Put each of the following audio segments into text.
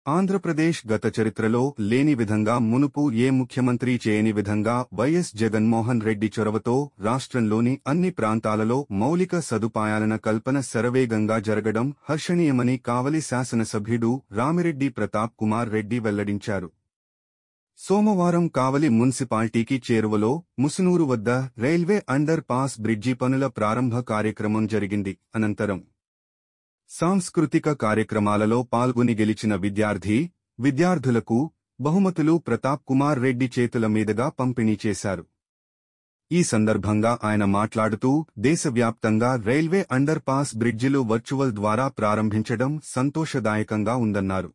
ఆంధ్రప్రదేశ్ గత చరిత్రలో లేని విధంగా మునుపు ఏ ముఖ్యమంత్రి చేయని విధంగా వైఎస్ జగన్మోహన్ రెడ్డి చొరవతో రాష్ట్రంలోని అన్ని ప్రాంతాలలో మౌలిక సదుపాయాల కల్పన శరవేగంగా జరగడం హర్షణీయమని కావలి శాసనసభ్యుడు రామిరెడ్డి ప్రతాప్ కుమార్ రెడ్డి వెల్లడించారు. సోమవారం కావలి మున్సిపాలిటీకి చేరువలో ముసునూరు వద్ద రైల్వే అండర్ పాస్ బ్రిడ్జి పనుల ప్రారంభ కార్యక్రమం జరిగింది. అనంతరం సాంస్కృతిక కార్యక్రమాలలో పాల్గొని గెలిచిన విద్యార్థులకు బహుమతులు ప్రతాప్ కుమార్ రెడ్డి చేతుల మీదుగా పంపిణీ చేశారు. ఈ సందర్భంగా ఆయన మాట్లాడుతూ దేశవ్యాప్తంగా రైల్వే అండర్ పాస్ బ్రిడ్జిలు వర్చువల్ ద్వారా ప్రారంభించడం సంతోషదాయకంగా ఉందన్నారు.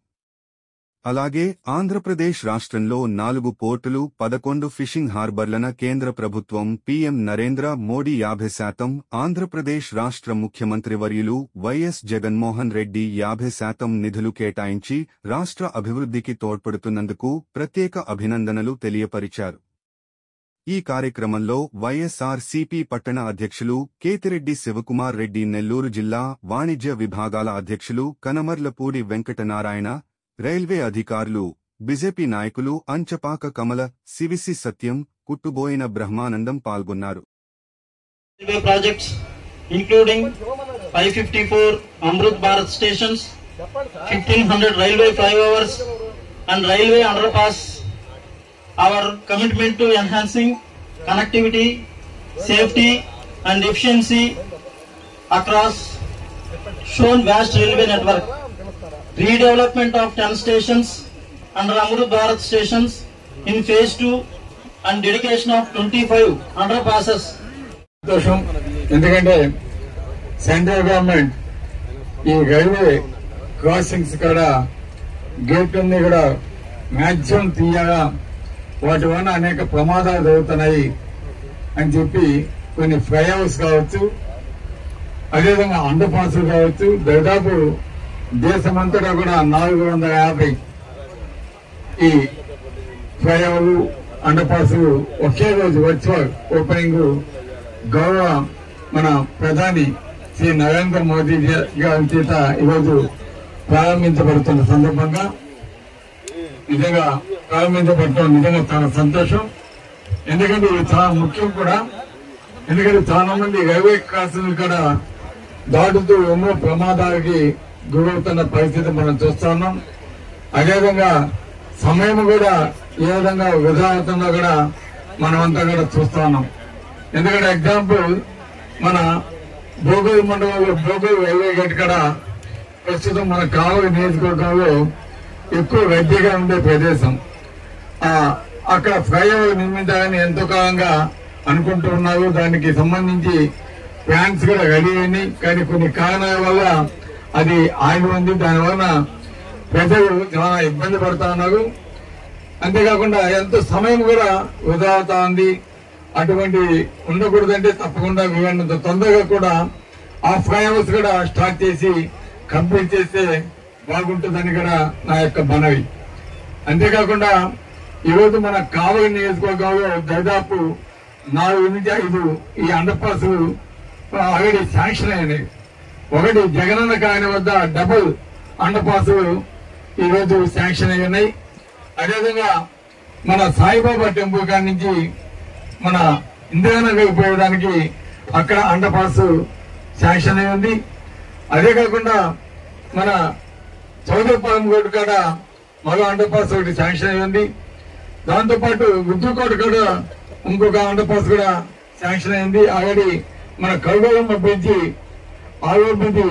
అలాగే ఆంధ్రప్రదేశ్ రాష్ట్రంలో 4 పోర్టులు 11 ఫిషింగ్ హార్బర్లన కేంద్ర ప్రభుత్వం పీఎం నరేంద్ర మోడీ 50%, ఆంధ్రప్రదేశ్ రాష్ట్ర ముఖ్యమంత్రివర్యులు వైఎస్ జగన్మోహన్ రెడ్డి 50% నిధులు కేటాయించి రాష్ట్ర అభివృద్ధికి తోడ్పడుతున్నందుకు ప్రత్యేక అభినందనలు తెలియపరిచారు. ఈ కార్యక్రమంలో వైఎస్ఆర్సీపీ పట్టణ అధ్యక్షులు కేతిరెడ్డి శివకుమార్ రెడ్డి, నెల్లూరు జిల్లా వాణిజ్య విభాగాల అధ్యక్షులు కనమర్లపూడి వెంకటనారాయణ, రైల్వే అధికారులు, బీజేపీ నాయకులు అంచపాక కమల, సివిసి సత్యం, కుట్టుబోయిన బ్రహ్మానందం పాల్గొన్నారు. Railway projects including 554 Amrut Bharat stations, 1500 railway flyovers and railway underpass. Our commitment to enhancing connectivity, safety and efficiency across shown vast railway network. Redevelopment of 10 stations under Amrut Bharat stations in phase 2 and dedication of 25 underpasses. ఎందుకంటే central government ఈ railway crossings కూడా గేట్లన్నీ కూడా maximum తీయగా వాటి వల్ల అనేక ప్రమాదాలు జరుగుతున్నాయి అని చెప్పి కొన్ని ఫ్లైఓవర్స్ కావచ్చు, అదేవిధంగా అండర్ పాస్ కావచ్చు, దాదాపు దేశమంతటా కూడా 450 ఈ ఫ్లైఓవర్లు అండర్ పాస్ ఒకే రోజు వర్చువల్ ఓపెనింగ్ గౌరవ మన ప్రధాని శ్రీ నరేంద్ర మోదీ గారి చేత ఈరోజు ప్రారంభించబడుతున్న సందర్భంగా ప్రారంభించబడటం నిజంగా చాలా సంతోషం. ఎందుకంటే ఇది చాలా ముఖ్యం కూడా. ఎందుకంటే చాలా మంది రైల్వే క్రాసింగ్ కూడా దాటుతూ ఎన్నో ప్రమాదాలకి గురవుతున్న పరిస్థితి మనం చూస్తా ఉన్నాం. అదేవిధంగా సమయం కూడా ఏ విధంగా వృధా అవుతుందో కూడా మనమంతా కూడా చూస్తా ఉన్నాం. ఎందుకంటే ఎగ్జాంపుల్ మన భోగోలు మండలంలో భోగోలు రైల్వే గేట్ కూడా ప్రస్తుతం మన కావలి నియోజకవర్గంలో ఎక్కువ రద్దీగా ఉండే ప్రదేశం. అక్కడ ఫ్లైఓవర్ నిర్మించాలని ఎంతో కాలంగా అనుకుంటూ ఉన్నారు. దానికి సంబంధించి ప్లాన్స్ కూడా రెడీ అయినాయి. కానీ కొన్ని కారణాల వల్ల అది ఆగి ఉంది. దానివల్ల ప్రజలు చాలా ఇబ్బంది పడుతా ఉన్నారు. అంతేకాకుండా ఎంతో సమయం కూడా వృధా అవుతా ఉంది. అటువంటి ఉండకూడదంటే తప్పకుండా వీలైనంత తొందరగా కూడా ఆ ఫ్లైఓవర్స్ కూడా స్టార్ట్ చేసి కంప్లీట్ చేస్తే బాగుంటుందని కూడా నా యొక్క మనవి. అంతేకాకుండా ఈరోజు మన కావలి నియోజకవర్గంలో దాదాపు 4 నుంచి 5 ఈ అండర్ పాస్ ఆల్రెడీ శాంక్షన్ అయినాయి. ఒకటి జగనన్న కాలనీ వద్ద డబుల్ అండర్ పాస్ ఈరోజు శాంక్షన్ అయి ఉన్నాయి. అదేవిధంగా మన సాయిబాబా టెంపుల్ కాడి నుంచి మన ఇందిరానగర్ పోయడానికి అక్కడ అండర్ పాస్ శాంక్షన్ అయి ఉంది. అదే కాకుండా మన చౌదరిపాలెం రోడ్డు కాడ మరో అండర్ పాస్ ఒకటి శాంక్షన్ అయి ఉంది. దాంతోపాటు గుద్దుకోట కూడా ఇంకొక అండర్ పాస్ కూడా శాంక్షన్ అయింది. ఆల్రెడీ మన కరుగోలమ్మ బ్రిడ్జి ఆల్రెడీ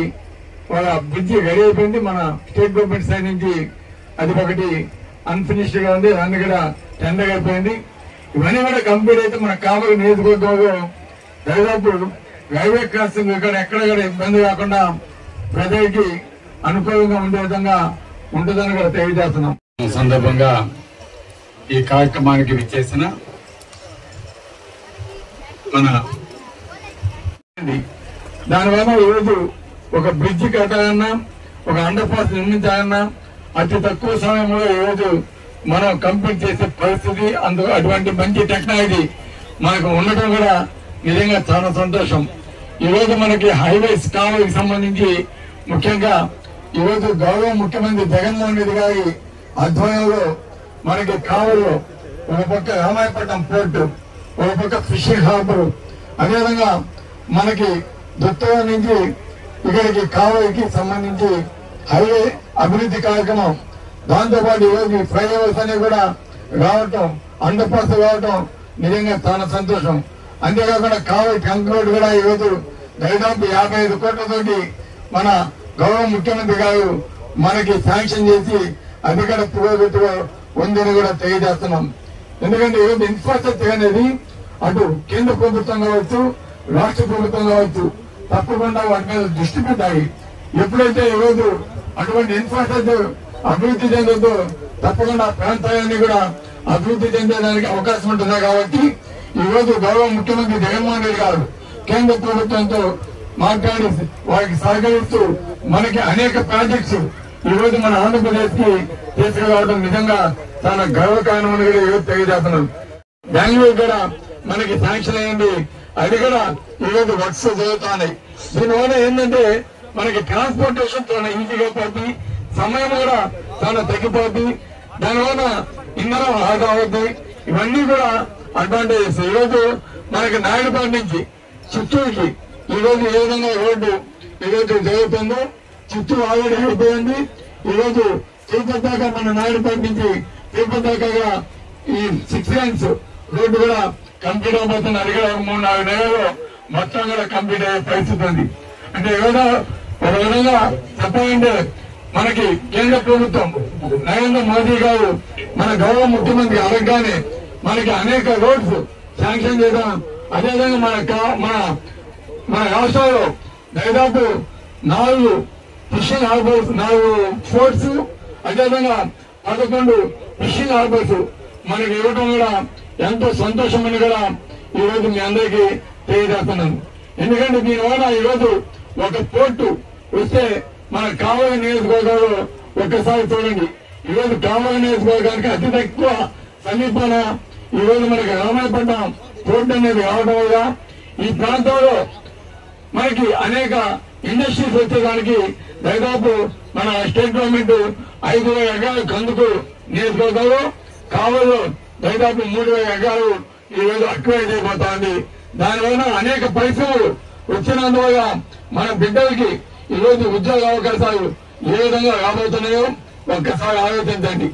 వాళ్ళ బ్రిడ్జి రెడీ అయిపోయింది. మన స్టేట్ గవర్నమెంట్ సైడ్ నుంచి అది ఒకటి అన్ఫినిష్డ్ గా ఉంది. దాన్ని కూడా టెండర్ అయిపోయింది. ఇవన్నీ కూడా కంప్లీట్ అయితే మన కావలి నియోజకవర్గంలో దాదాపు రైల్వే క్రాసింగ్ ఇక్కడ ఎక్కడ కూడా ఇబ్బంది కాకుండా ప్రజలకి అనుకూలంగా ఉండే విధంగా ఉంటుందని కూడా తెలియజేస్తున్నాం. సందర్భంగా ఈ కార్యక్రమానికి విచ్చేసిన మన దానివల్ల ఈరోజు ఒక బ్రిడ్జి కట్టాలన్నా, ఒక అండర్ పాస్ నిర్మించాలన్నా అతి తక్కువ సమయంలో ఈరోజు మనం కంప్లీట్ చేసే పరిస్థితి, అటువంటి మంచి టెక్నాలజీ మనకు ఉండటం కూడా నిజంగా చాలా సంతోషం. ఈరోజు మనకి హైవేస్ కావలికి సంబంధించి ముఖ్యంగా ఈరోజు గౌరవ ముఖ్యమంత్రి జగన్మోహన్ రెడ్డి గారి ఆధ్వర్యంలో మనకి కావలో ఒక పక్క రామాయపట్నం పోర్టు, ఒక పక్క ఫిషింగ్ హార్బర్, అదేవిధంగా మనకి దుత్తగా నుంచి ఇక్కడికి కావలికి సంబంధించి హైవే అభివృద్ధి కార్యక్రమం, దాంతోపాటు ఈరోజు ఫ్లైఓవర్స్ అనేవి కూడా రావటం, అండర్ పాస్ రావటం నిజంగా చాలా సంతోషం. అంతేకాకుండా కావలి ట్రంక్ రోడ్ కూడా ఈరోజు దాదాపు 55 కోట్లతోటి మన గౌరవ ముఖ్యమంత్రి గారు మనకి శాంక్షన్ చేసి అధికార పురోగతిలో ఉందని కూడా తెలియజేస్తున్నాం. ఎందుకంటే ఈరోజు ఇన్ఫ్రాస్ట్రక్చర్ అనేది అటు కేంద్ర ప్రభుత్వం కావచ్చు, రాష్ట్ర ప్రభుత్వం కావచ్చు, తప్పకుండా వాటి మీద దృష్టి పెట్టాలి. ఎప్పుడైతే ఈరోజు అటువంటి ఇన్ఫ్రాస్ట్రక్చర్ అభివృద్ధి చెందుతుందో తప్పకుండా ప్రాంతాలన్నీ కూడా అభివృద్ధి చెందడానికి అవకాశం ఉంటుంది. కాబట్టి ఈ రోజు గౌరవ ముఖ్యమంత్రి జగన్మోహన్ రెడ్డి గారు కేంద్ర ప్రభుత్వంతో మాట్లాడి వారికి సహకరిస్తూ మనకి అనేక ప్రాజెక్ట్స్ ఈ రోజు మన ఆంధ్రప్రదేశ్ కి తీసుకురావడం నిజంగా చాలా గర్వకారణమని కూడా ఈరోజు తెలియజేస్తున్నాం. బెంగళూరు కూడా మనకి శాంక్షన్ అయింది, అది కూడా ఈరోజు వర్క్స్ జరుగుతున్నాయి. దీనివల్ల ఏంటంటే మనకి ట్రాన్స్పోర్టేషన్ చాలా ఈజీగా పోతుంది, సమయం కూడా చాలా తగ్గిపోతుంది, దానివల్ల ఇంధనం ఆదా అవుతుంది. ఇవన్నీ కూడా అడ్వాంటేజెస్. ఈరోజు మనకి నాయుడుపేట నుంచి చిత్తూరుకి ఈరోజు ఏ విధంగా రోడ్డు ఈరోజు జరుగుతుందో, చిత్తూరు ఆల్రెడీ అయిపోయింది. ఈరోజు తిరుపతి దాకా మన నాయుడుపేట నుంచి తిరుపతి దాకా ఈ 6 lanes రోడ్డు కూడా కంప్లీట్ అయిపోతుంది. అది కూడా 3-4 నెలల్లో మొత్తం కూడా కంప్లీట్ అయ్యే పరిస్థితి ఉంది. అంటే ఏదో ఒక విధంగా చెప్పాలంటే మనకి కేంద్ర ప్రభుత్వం నరేంద్ర మోదీ గారు మన గౌరవ ముఖ్యమంత్రి అడగగానే మనకి అనేక రోడ్స్ శాంక్షన్ చేయడం, అదేవిధంగా మన రాష్ట్రంలో దాదాపు 4 ఫిషింగ్ హార్బర్స్, 4 ఫోర్ట్స్, అదేవిధంగా 11 ఫిషింగ్ హార్బర్స్ మనకి ఇవ్వడం కూడా ఎంతో సంతోషమని కూడా ఈ రోజు మీ అందరికీ తెలియజేస్తున్నాను. ఎందుకంటే దీనివల్ల ఈరోజు ఒక పోర్టు వస్తే మన కావలి నియోజకవర్గంలో ఒక్కసారి చూడండి. ఈరోజు కావలి నియోజకవర్గానికి అతి తక్కువ సమీపాన ఈరోజు మనకి రామాయపట్నం పోర్టు అనేది రావడం వల్ల ఈ ప్రాంతంలో మనకి అనేక ఇండస్ట్రీస్ వచ్చేదానికి దాదాపు మన స్టేట్ గవర్నమెంట్ 5,000 ఎకరాల కందుకు నియోజకవర్గంలో, కావలిలో దాదాపు 3,000 ఎకరాలు ఈరోజు అక్వైర్ చేయబోతా ఉంది. దానివల్ల అనేక పరిశ్రమలు వచ్చినందువల్ల మన బిడ్డలకి ఈరోజు ఉద్యోగ అవకాశాలు ఏ విధంగా రాబోతున్నాయో ఒక్కసారి ఆలోచించండి.